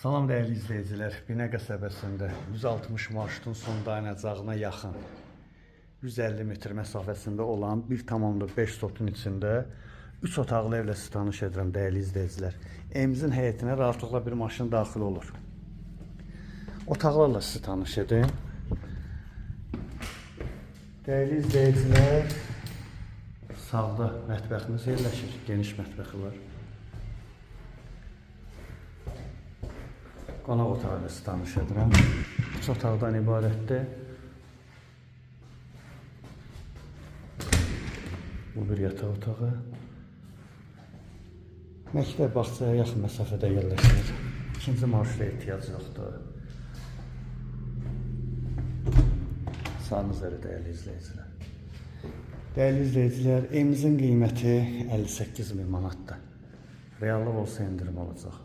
Salam dəyərli izləyicilər, Binə qəsəbəsində 160 marşrutun son dayanacağına yaxın 150 metr məsafəsində olan 1,5 sotun içində 3 otaqlı evlə sizi tanış edirəm dəyərli izləyicilər. Evimizin həyətinə rahatlıqla bir maşın daxil olur. Otaqlarla sizi tanış edim. Dəyərli izləyicilər, sağda mətbəximiz yerləşir, geniş mətbəxi var. Qonaq otağı ilə sizi tanış edirəm. 3 otaqdan ibarətdir. Bu bir yataq otağı. Məktəb bağçaya yaxın məsafədə yerləşir. İkinci marşruta ehtiyac yoxdur. Sağınız üzrə dəyərli izləyicilər. Dəyərli izləyicilər, evimizin qiyməti 58.000 manatdır. Reallıq olsa endirim olacaq.